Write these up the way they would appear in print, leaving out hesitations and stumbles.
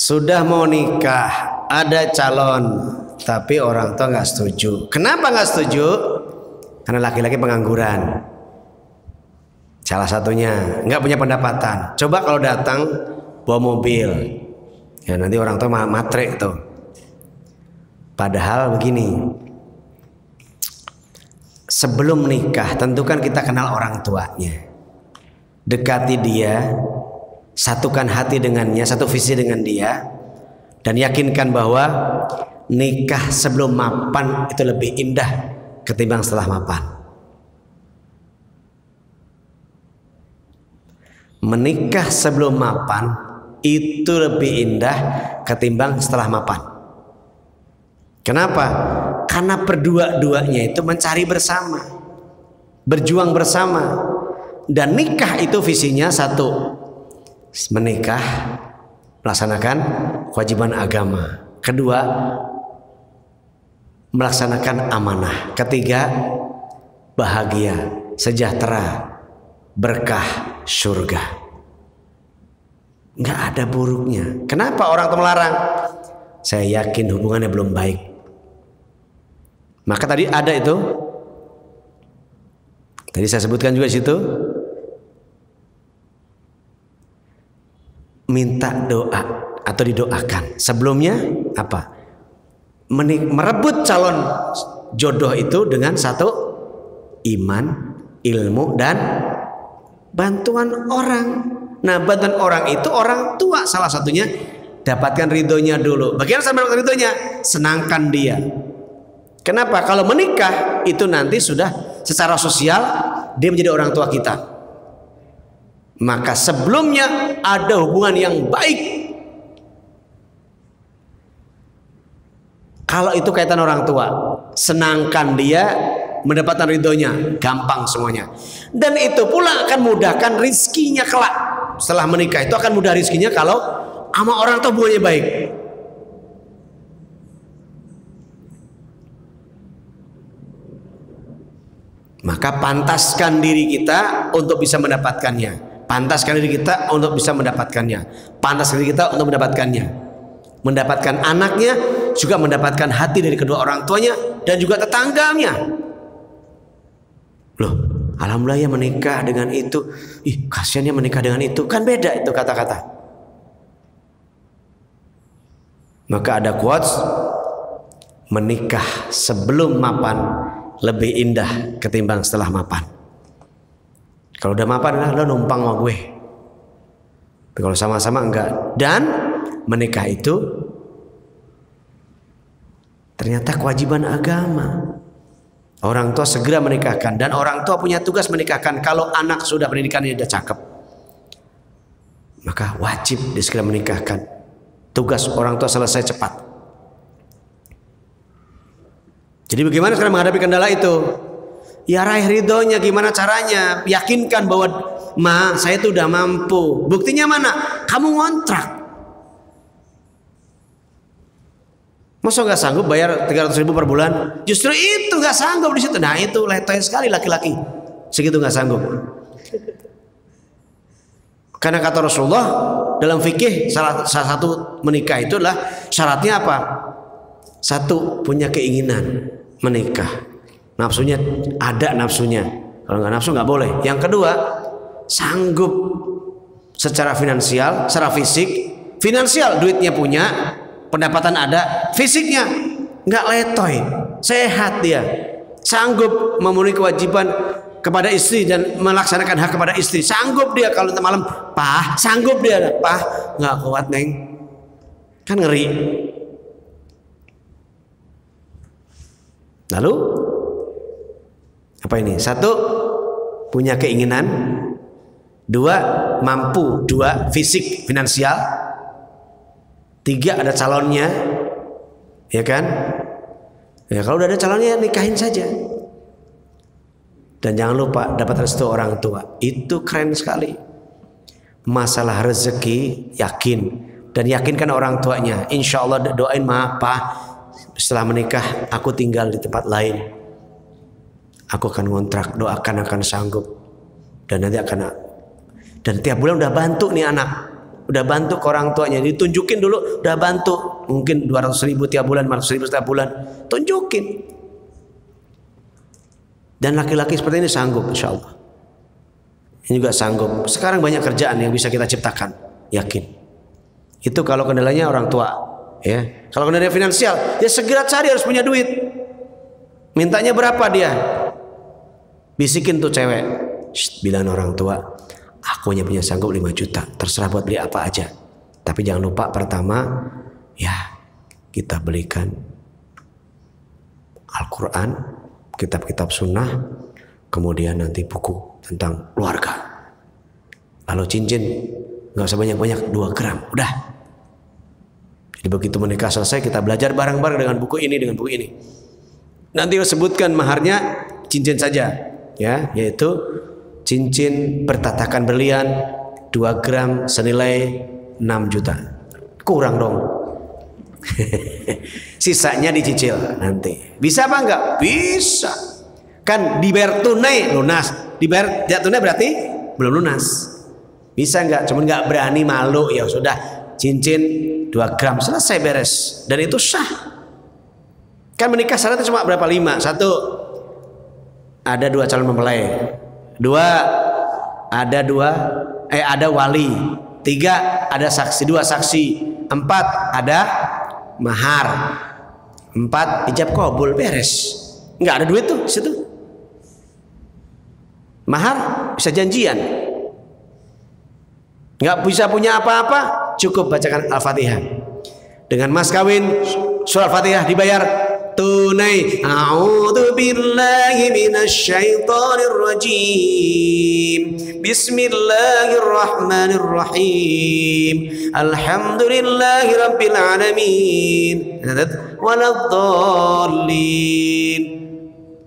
Sudah mau nikah, ada calon, tapi orang tua nggak setuju. Kenapa nggak setuju? Karena laki-laki pengangguran. Salah satunya nggak punya pendapatan. Coba kalau datang bawa mobil, ya nanti orang tua matre tuh. Padahal begini, sebelum nikah tentukan kita kenal orang tuanya, dekati dia, satukan hati dengannya, satu visi dengan dia, dan yakinkan bahwa nikah sebelum mapan itu lebih indah ketimbang setelah mapan. Menikah sebelum mapan itu lebih indah ketimbang setelah mapan. Kenapa? Karena berdua-duanya itu mencari bersama, berjuang bersama, dan nikah itu visinya satu, menikah melaksanakan kewajiban agama. Kedua, melaksanakan amanah. Ketiga, bahagia, sejahtera, berkah surga. Nggak ada buruknya. Kenapa orang tua melarang? Saya yakin hubungannya belum baik. Maka tadi ada itu, tadi saya sebutkan juga di situ, minta doa atau didoakan. Sebelumnya apa? Merebut calon jodoh itu dengan satu, iman, ilmu, dan bantuan orang. Nah, bantuan orang itu orang tua salah satunya. Dapatkan ridhonya dulu. Bagaimana saya mendapatkan ridhonya? Senangkan dia. Kenapa? Kalau menikah itu nanti sudah secara sosial dia menjadi orang tua kita. Maka sebelumnya ada hubungan yang baik. Kalau itu kaitan orang tua, senangkan dia, mendapatkan ridhonya, gampang semuanya. Dan itu pula akan mudahkan rizkinya kelak. Setelah menikah itu akan mudah rizkinya kalau sama orang tua hubungannya baik. Maka pantaskan diri kita untuk bisa mendapatkannya. Pantaskan diri kita untuk bisa mendapatkannya. Pantaskan diri kita untuk mendapatkannya. Mendapatkan anaknya, juga mendapatkan hati dari kedua orang tuanya dan juga tetangganya. Loh, alhamdulillah ya menikah dengan itu. Ih, kasihannya menikah dengan itu. Kan beda itu kata-kata. Maka ada quotes, menikah sebelum mapan lebih indah ketimbang setelah mapan. Kalau udah mapan, lo numpang sama gue. Tapi kalau sama-sama enggak. Dan menikah itu ternyata kewajiban agama. Orang tua segera menikahkan, dan orang tua punya tugas menikahkan. Kalau anak sudah pendidikannya udah cakep, maka wajib segera menikahkan. Tugas orang tua selesai cepat. Jadi bagaimana sekarang menghadapi kendala itu? Ya raih ridhonya, gimana caranya? Yakinkan bahwa ma, saya itu udah mampu. Buktinya mana? Kamu ngontrak. Masa nggak sanggup bayar 300.000 per bulan? Justru itu nggak sanggup di situ. Nah itu letoy sekali laki-laki. Segitu nggak sanggup. Karena kata Rasulullah dalam fikih salah satu menikah itu adalah syaratnya apa? Satu, punya keinginan menikah. Nafsunya ada nafsunya. Kalau nggak nafsu nggak boleh. Yang kedua, sanggup secara finansial, secara fisik. Finansial duitnya punya, pendapatan ada, fisiknya nggak letoy, sehat dia, sanggup memenuhi kewajiban kepada istri dan melaksanakan hak kepada istri. Sanggup dia kalau malam, pah, sanggup dia, pah, nggak kuat neng, kan ngeri. Lalu apa ini? Satu, punya keinginan. Dua, mampu. Dua, fisik, finansial. Tiga, ada calonnya, ya kan? Ya kalau udah ada calonnya nikahin saja. Dan jangan lupa dapat restu orang tua. Itu keren sekali. Masalah rezeki yakin, dan yakinkan orang tuanya. Insya Allah doain maaf pak, setelah menikah aku tinggal di tempat lain. Aku akan ngontrak, doakan akan sanggup. Dan nanti akan, dan tiap bulan udah bantu nih anak. udah bantu ke orang tuanya, ditunjukin dulu udah bantu, mungkin 200.000 tiap bulan, 500.000 tiap bulan, tunjukin. Dan laki-laki seperti ini sanggup, insya Allah. Ini juga sanggup. Sekarang banyak kerjaan yang bisa kita ciptakan, yakin. Itu kalau kendalanya orang tua, ya. Kalau kendalanya finansial, ya segera cari, harus punya duit. Mintanya berapa dia? Bisikin tuh cewek, bilang orang tua, aku hanya punya sanggup 5 juta, terserah buat beli apa aja. Tapi jangan lupa pertama, ya kita belikan Al-Quran, kitab-kitab sunnah, kemudian nanti buku tentang keluarga. Lalu cincin nggak usah banyak-banyak, 2 gram, udah. Jadi begitu menikah selesai, kita belajar bareng-bareng dengan buku ini, dengan buku ini. Nanti sebutkan maharnya cincin saja, ya, yaitu cincin bertatakan berlian 2 gram senilai 6 juta. Kurang dong. Sisanya dicicil nanti. Bisa apa enggak? Bisa. Kan dibayar tunai lunas. Dibayar tidak tunai berarti belum lunas. Bisa enggak? Cuman enggak berani, malu, ya sudah, cincin 2 gram selesai, beres. Dan itu sah. Kan menikah syaratnya cuma berapa? 5. 1, ada 2 calon mempelai. 2, ada wali. 3, ada saksi, 2 saksi. 4, ada mahar. 4, ijab kabul, beres. Nggak ada duit tuh situ. Mahar bisa janjian. Nggak bisa punya apa-apa, cukup bacakan Al-Fatihah. Dengan mas kawin, surah Al-Fatihah dibayar tunai. A'udzu billahi minasyaitonir rajim. Bismillahirrahmanirrahim. Alhamdulillahi rabbil alamin. Waladdallin.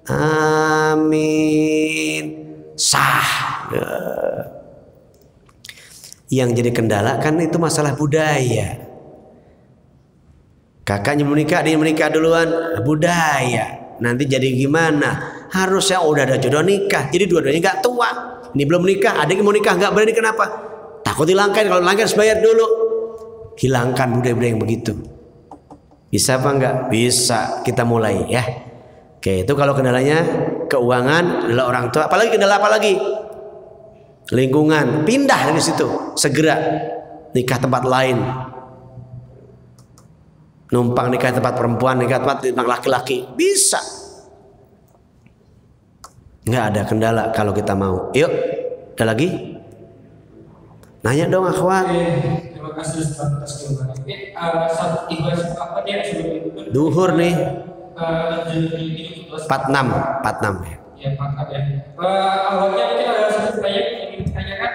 Amin. Sah. Yang jadi kendala kan itu masalah budaya. Kakaknya menikah, dia menikah duluan, budaya. Nanti jadi gimana? Harusnya udah ada jodoh nikah. Jadi dua-duanya gak tua. Ini belum nikah, adiknya mau nikah gak berani, kenapa? Takut dilangkain. Kalau dilangkain harus bayar dulu. Hilangkan budaya-budaya yang begitu. Bisa apa enggak? Bisa. Kita mulai ya. Oke, itu kalau kendalanya keuangan adalah orang tua. Apalagi kendala apa lagi? Lingkungan. Pindah dari situ. Segera nikah tempat lain. Numpang nikah tempat perempuan, nikah tempat laki-laki, bisa. Nggak ada kendala kalau kita mau. Yuk, ada lagi? Nanya dong, akhwat. Terima kasih atas jawabannya. Saat ibadah apa dia sebelum itu? Duhur nih. 46 ya. Ya, 46 ya. Awalnya mungkin ada satu pertanyaan yang ingin ditanyakan.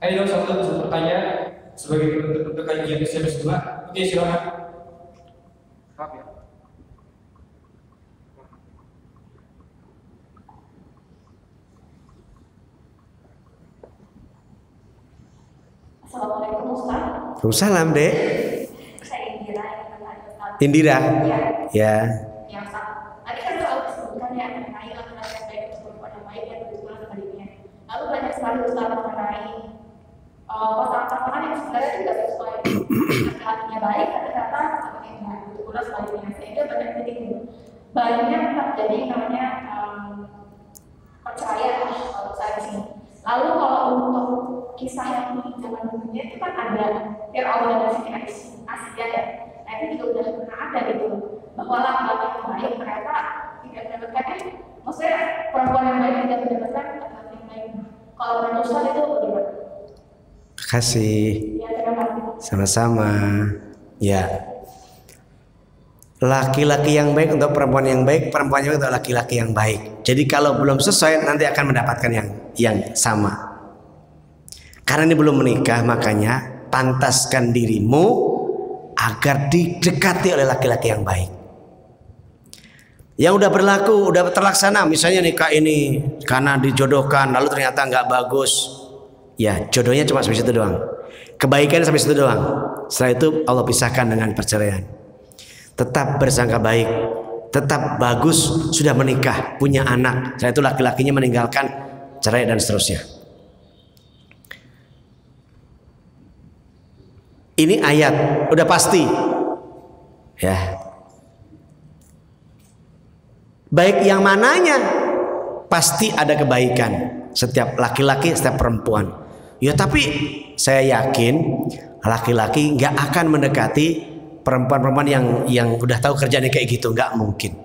Ayo satu pertanyaan sebagai penutup kajian SMS 2. Oke, silakan. Maaf ya. Assalamualaikum Ustaz. Waalaikumsalam, Dek. Saya Indira yang bertanya Ustaz. Indira. Ya. Yang Ustaz. Tadi kan soal disebutkan ya mengenai laki-laki yang baik dan perempuan yang baik yang berhubungan sebaliknya. Lalu banyak sekali Ustaz mengenai pasangan-pasangan yang sebenarnya tidak sesuai. Laki-lakinya baik, tapi ternyata yang berhubungan sebaliknya. Sehingga banyak titik banyak terjadi namanya perceraian kalau saya di sini. Lalu kalau untuk kisah yang di zaman dulunya itu kan ada Fir'aun dan Siti Asia ya. Nah itu juga udah pernah ada gitu. Bahwa laki-laki yang baik ternyata tidak mendapatkan, maksudnya perempuan yang baik tidak mendapatkan laki-laki yang baik. Kalau menurut Ustaz itu bagaimana? Terima kasih. Ya, terima kasih. Sama-sama. Ya. Laki-laki yang baik untuk perempuan yang baik, perempuan yang baik untuk laki-laki yang baik. Jadi kalau belum sesuai nanti akan mendapatkan yang sama. Karena ini belum menikah, makanya pantaskan dirimu agar didekati oleh laki-laki yang baik. Yang udah berlaku, udah terlaksana, misalnya nikah ini karena dijodohkan, lalu ternyata nggak bagus, ya jodohnya cuma sampai situ doang, kebaikannya sampai situ doang. Setelah itu Allah pisahkan dengan perceraian. Tetap bersangka baik, tetap bagus, sudah menikah, punya anak. Setelah itu laki-lakinya meninggalkan, cerai dan seterusnya. Ini ayat, udah pasti. Ya. Baik yang mananya? Pasti ada kebaikan. Setiap laki-laki, setiap perempuan. Ya tapi saya yakin laki-laki nggak akan mendekati perempuan-perempuan yang udah tahu kerjanya kayak gitu, nggak mungkin.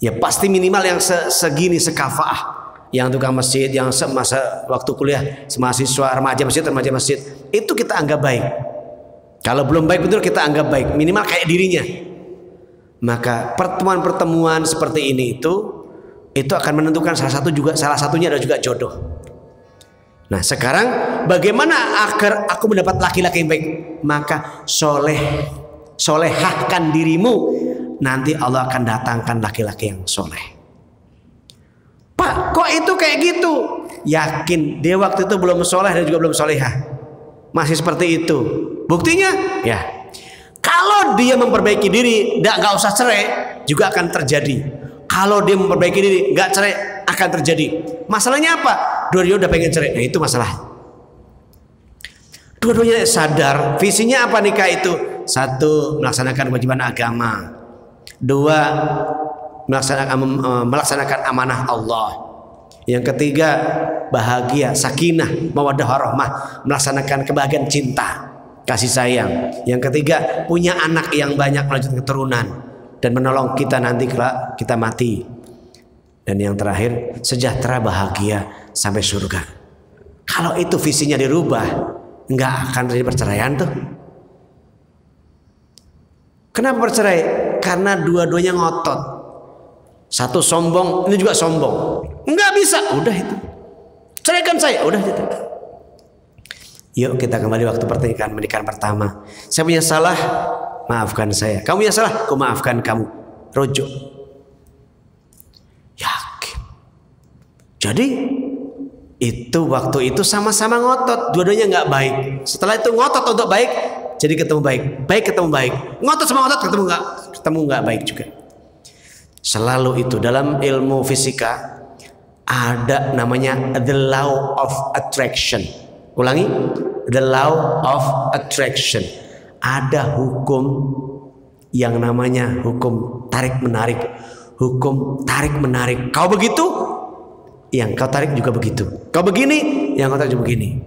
Ya pasti minimal yang segini sekafaah. Yang tukang masjid, yang semasa waktu kuliah, mahasiswa remaja masjid, itu kita anggap baik. Kalau belum baik betul kita anggap baik, minimal kayak dirinya. Maka pertemuan-pertemuan seperti ini itu akan menentukan salah satunya adalah juga jodoh. Nah sekarang bagaimana agar aku mendapat laki-laki yang baik? Maka solehahkan dirimu, nanti Allah akan datangkan laki-laki yang soleh. Pak, kok itu kayak gitu? Yakin dia waktu itu belum soleh dan juga belum solehah. Masih seperti itu. Buktinya, ya. Kalau dia memperbaiki diri, nggak usah cerai, juga akan terjadi. Kalau dia memperbaiki diri, nggak cerai, akan terjadi. Masalahnya apa? Dua-duanya udah pengen cerai. Nah itu masalah. Dua-duanya sadar. Visinya apa nikah itu? Satu, melaksanakan kewajiban agama. Dua, melaksanakan amanah Allah. Yang ketiga, bahagia, sakinah, mawaddah warahmah, melaksanakan kebahagiaan cinta, kasih sayang. Yang ketiga, punya anak yang banyak, melanjutkan keturunan dan menolong kita nanti kalau kita mati. Dan yang terakhir, sejahtera, bahagia sampai surga. Kalau itu visinya dirubah, nggak akan terjadi perceraian tuh. Kenapa bercerai? Karena dua-duanya ngotot. Satu sombong, ini juga sombong. Nggak bisa, udah itu. Ceraikan saya, udah itu. Yuk kita kembali waktu pernikahan pertama. Saya punya salah, maafkan saya. Kamu punya salah, aku maafkan kamu. Rujuk. Yakin. Jadi itu waktu itu sama-sama ngotot. Dua-duanya nggak baik. Setelah itu ngotot untuk baik, jadi ketemu baik. Baik ketemu baik. Ngotot sama ngotot ketemu nggak baik juga. Selalu itu dalam ilmu fisika ada namanya the law of attraction. Ulangi, the law of attraction. Ada hukum yang namanya hukum tarik menarik. Hukum tarik menarik. Kau begitu, yang kau tarik juga begitu. Kau begini, yang kau tarik juga begini.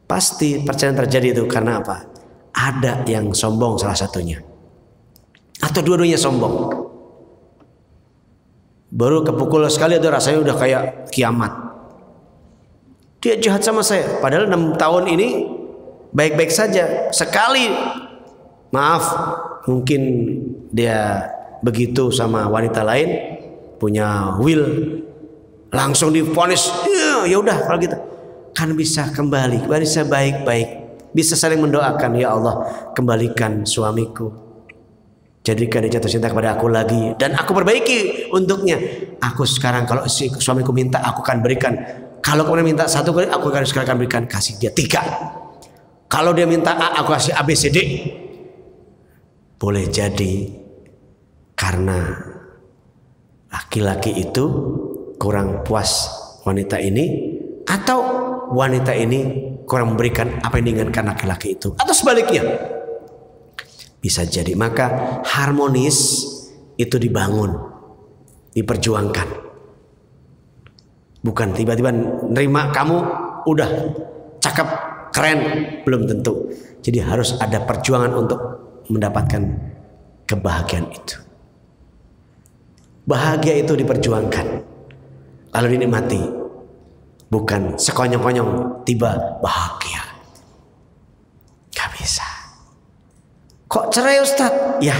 Pasti perceraian terjadi itu karena apa? Ada yang sombong salah satunya, atau dua-duanya sombong. Baru kepukul sekali itu rasanya udah kayak kiamat. Dia jahat sama saya, padahal 6 tahun ini baik-baik saja. Sekali maaf, mungkin dia begitu sama wanita lain, punya will, langsung divonis. Ya udah kalau gitu kan bisa kembali, bisa baik-baik, bisa saling mendoakan, ya Allah kembalikan suamiku. Jadikan dia jatuh cinta kepada aku lagi dan aku perbaiki untuknya. Aku sekarang kalau si suamiku minta aku akan berikan. Kalau kemudian minta 1 kali aku akan berikan, kasih dia 3. Kalau dia minta A aku kasih ABCD. Boleh jadi karena laki-laki itu kurang puas wanita ini, atau wanita ini kurang memberikan apa yang diinginkan laki-laki itu, atau sebaliknya. Bisa jadi. Maka harmonis itu dibangun, diperjuangkan. Bukan tiba-tiba nerima kamu udah cakep, keren, belum tentu. Jadi harus ada perjuangan untuk mendapatkan kebahagiaan itu. Bahagia itu diperjuangkan, lalu dinikmati. Bukan sekonyong-konyong tiba bahagia. Gak bisa. Kok cerai Ustadz? Ya,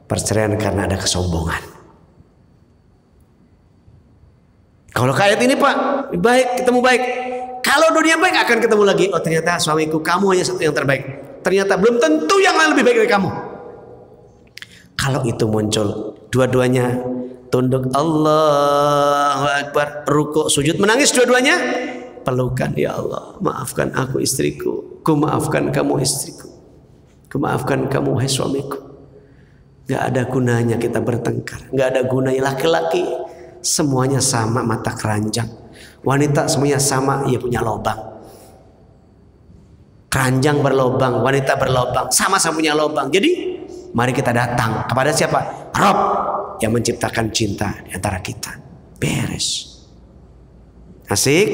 perceraian karena ada kesombongan. Kalau kayak ini Pak, baik ketemu baik. Kalau dunia baik akan ketemu lagi. Oh ternyata suamiku kamu hanya satu yang terbaik. Ternyata belum tentu yang lain lebih baik dari kamu. Kalau itu muncul, dua-duanya tunduk Allahu Akbar, rukuk, sujud, menangis dua-duanya, pelukan, ya Allah maafkan aku istriku, ku maafkan kamu istriku, maafkan kamu hai suamiku. Gak ada gunanya kita bertengkar, gak ada gunanya. Laki-laki semuanya sama mata keranjang, wanita semuanya sama, ia punya lobang. keranjang berlobang, wanita berlobang, sama-sama punya lobang. Jadi mari kita datang kepada siapa? Rob yang menciptakan cinta di antara kita. Beres. Asik?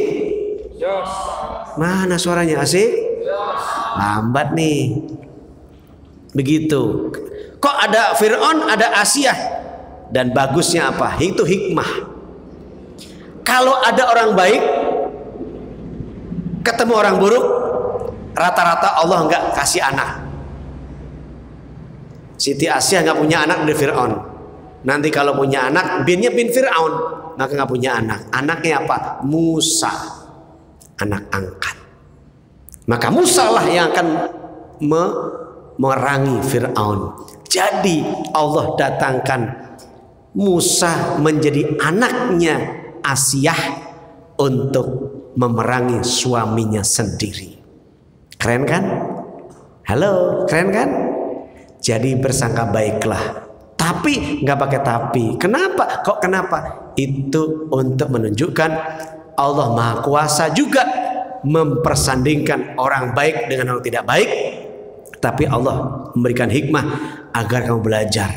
Yes. Mana suaranya? Asik? Lambat nih. Begitu. Kok ada Fir'aun, ada Asiyah? Dan bagusnya apa? Itu hikmah. Kalau ada orang baik ketemu orang buruk, rata-rata Allah nggak kasih anak. Siti Asiyah nggak punya anak dari Fir'aun. Nanti kalau punya anak, binnya bin Fir'aun, maka nggak punya anak. Anaknya apa? Musa, anak angkat. Maka Musa lah yang akan memerangi Fir'aun. Jadi Allah datangkan Musa menjadi anaknya Asiyah untuk memerangi suaminya sendiri. Keren kan? Halo, keren kan? Jadi bersangka baiklah. Tapi nggak pakai tapi. Kenapa? Kok kenapa? Itu untuk menunjukkan Allah Maha Kuasa juga mempersandingkan orang baik dengan orang tidak baik. Tapi Allah memberikan hikmah agar kamu belajar.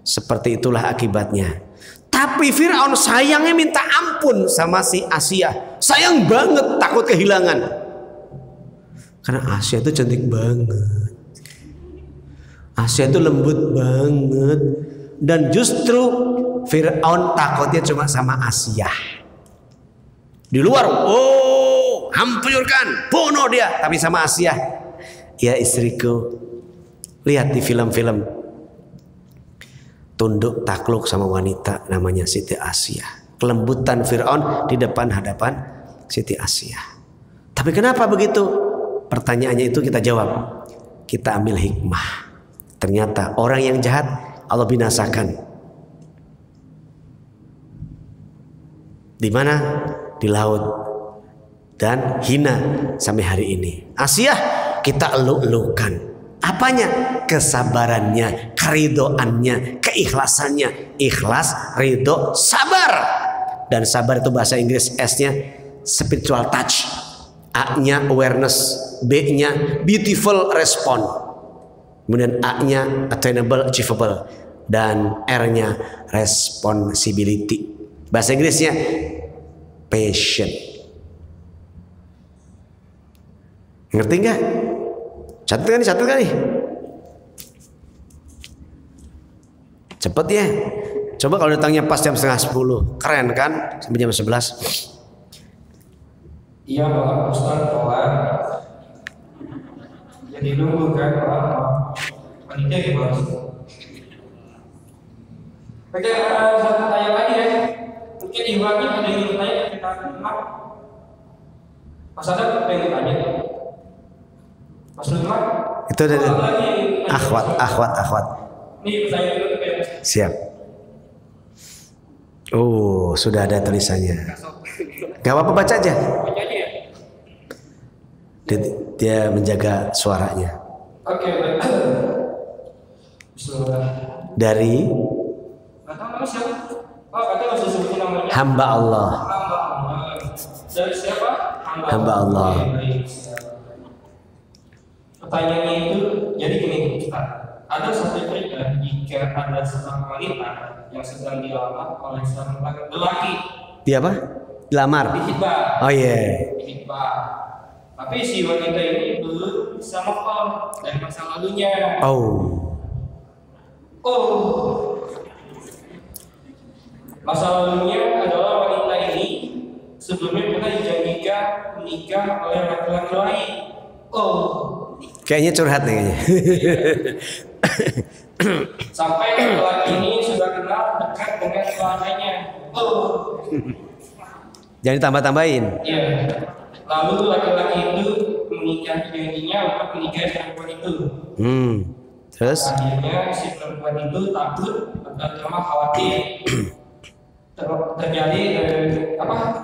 Seperti itulah akibatnya. Tapi Fir'aun sayangnya minta ampun sama si Asiyah. Sayang banget, takut kehilangan. Karena Asiyah itu cantik banget. Asiyah itu lembut banget. Dan justru Fir'aun takutnya cuma sama Asiyah. Di luar, oh, hancurkan, bunuh dia. Tapi sama Asiyah, ya istriku, lihat di film-film, tunduk takluk sama wanita namanya Siti Asiyah. Kelembutan Fir'aun di depan hadapan Siti Asiyah. Tapi kenapa begitu? Pertanyaannya itu kita jawab. Kita ambil hikmah. Ternyata orang yang jahat Allah binasakan. Di mana? Di laut. Dan hina sampai hari ini. Asiyah kita eluk-elukan. Apanya? Kesabarannya, keridoannya, keikhlasannya. Ikhlas, ridho, sabar. Dan sabar itu bahasa Inggris, S-nya spiritual touch, A-nya awareness, B-nya beautiful respond, kemudian A-nya attainable, achievable, dan R-nya responsibility. Bahasa Inggrisnya passion. Ngerti nggak? Catat kan nih. Cepet ya. Coba kalau datangnya pas jam 9:30, keren kan? Sampai jam 11. Iya Pak Ustaz, Pak. Jadi nunggu kan Pak. Panitia gimana? Oke, satu tanya lagi ya. Mungkin Iwaki ada yang bertanya kita Pak. Mas Adam ada yang bertanya. Mas Lutman? Itu dari akhwat. Nih saya dulu ke Siap. Oh, sudah ada tulisannya. Gak apa-apa, baca aja. Baca aja ya. Dia menjaga suaranya. Oke, baik. Bismillah. Dari Nggak tahu nama siapa? Oh, kata nggak usah sebutin namanya. hamba Allah. Hamba Allah. Dari siapa? Hamba Allah. Oke, baik. Pertanyaannya itu, jadi gini Ustaz. Ada satu cerita jika ada seorang wanita yang sedang dilamar oleh seorang lelaki. Dia apa? Dilamar. Dihibah. Oh iya. Yeah. Dihibah. Tapi si wanita ini belum bisa move on dari masa lalunya. Oh. Masa lalunya adalah wanita ini sebelumnya pernah dijanjikan menikah oleh laki-laki lain. Kayaknya curhat nih kayaknya. Sampai laki-laki ini sudah kenal dekat dengan keluarganya. Jangan ditambah-tambahin. Iya. Lalu laki-laki itu menikahi janjinya untuk menikahi perempuan itu. Terus? Akhirnya si perempuan itu takut dan cuma khawatir terjadi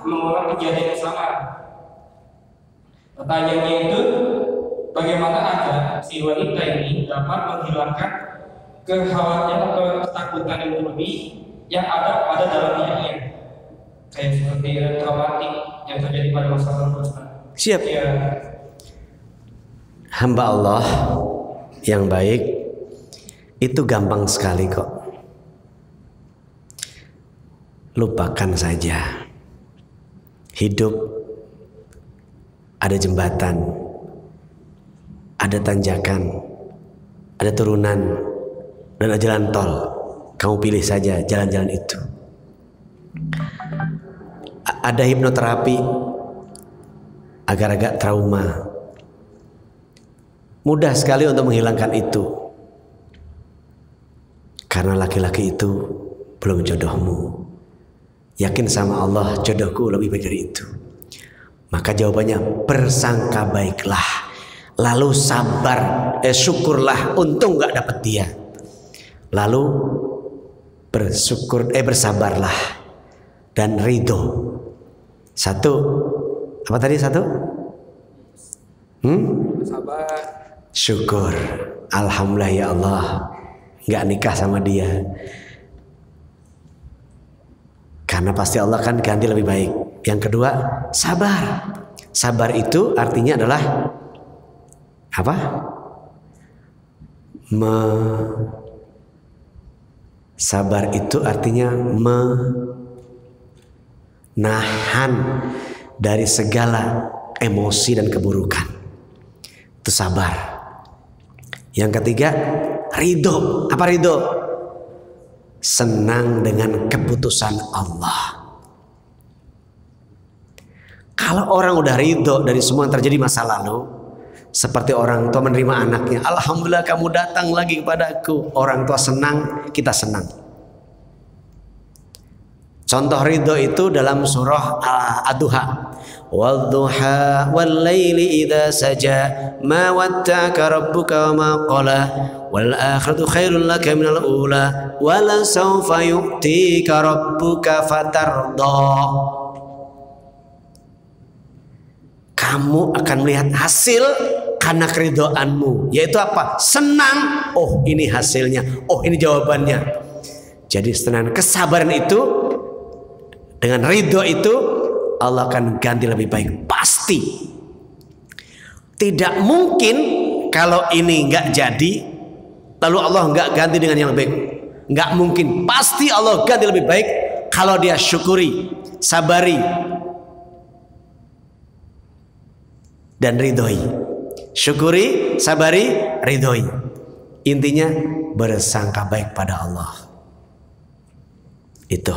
mengulang kejadian yang sama. Pertanyaannya itu, bagaimana agar si wanita ini dapat menghilangkan kekhawatiran atau ketakutan yang berlebih yang ada dalam dirinya, kayak seperti traumatik yang terjadi pada masa lalu. Siap. Ya. hamba Allah yang baik itu gampang sekali kok. Lupakan saja. Hidup ada jembatan, ada tanjakan, ada turunan, dan ada jalan tol. Kamu pilih saja jalan-jalan itu. Ada hipnoterapi agar agak trauma. Mudah sekali untuk menghilangkan itu. Karena laki-laki itu belum jodohmu. Yakin sama Allah, jodohku lebih baik dari itu. Maka jawabannya bersangka baiklah. Lalu syukurlah untung gak dapet dia. Lalu bersabarlah dan ridho. Satu, apa tadi satu? Sabar. Syukur. Alhamdulillah ya Allah, gak nikah sama dia. Karena pasti Allah kan ganti lebih baik. Yang kedua, sabar. Sabar itu artinya adalah apa? Sabar itu artinya menahan dari segala emosi dan keburukan. Itu sabar. Yang ketiga, ridho. Apa ridho? Senang dengan keputusan Allah. Kalau orang udah ridho dari semua yang terjadi masa lalu, seperti orang tua menerima anaknya, alhamdulillah kamu datang lagi kepadaku. Orang tua senang, kita senang. Contoh ridho itu dalam surah Ad-Duha. Wad-duha wal-laili idza saja ma watta'aka rabbuka wa ma qala wal akhiratu khairul laka minal ula wa la sawfa yu'tika rabbuka fatarda. Kamu akan melihat hasil karena keridhoanmu, yaitu apa? Senang. Oh, ini hasilnya. Oh, ini jawabannya. Jadi senang, kesabaran itu dengan ridho itu Allah akan ganti lebih baik, pasti. Tidak mungkin kalau ini nggak jadi lalu Allah nggak ganti dengan yang lebih baik. Nggak mungkin, pasti Allah ganti lebih baik kalau dia syukuri, sabari, dan ridhoi. Syukuri, sabari, ridhoi. Intinya bersangka baik pada Allah. Itu.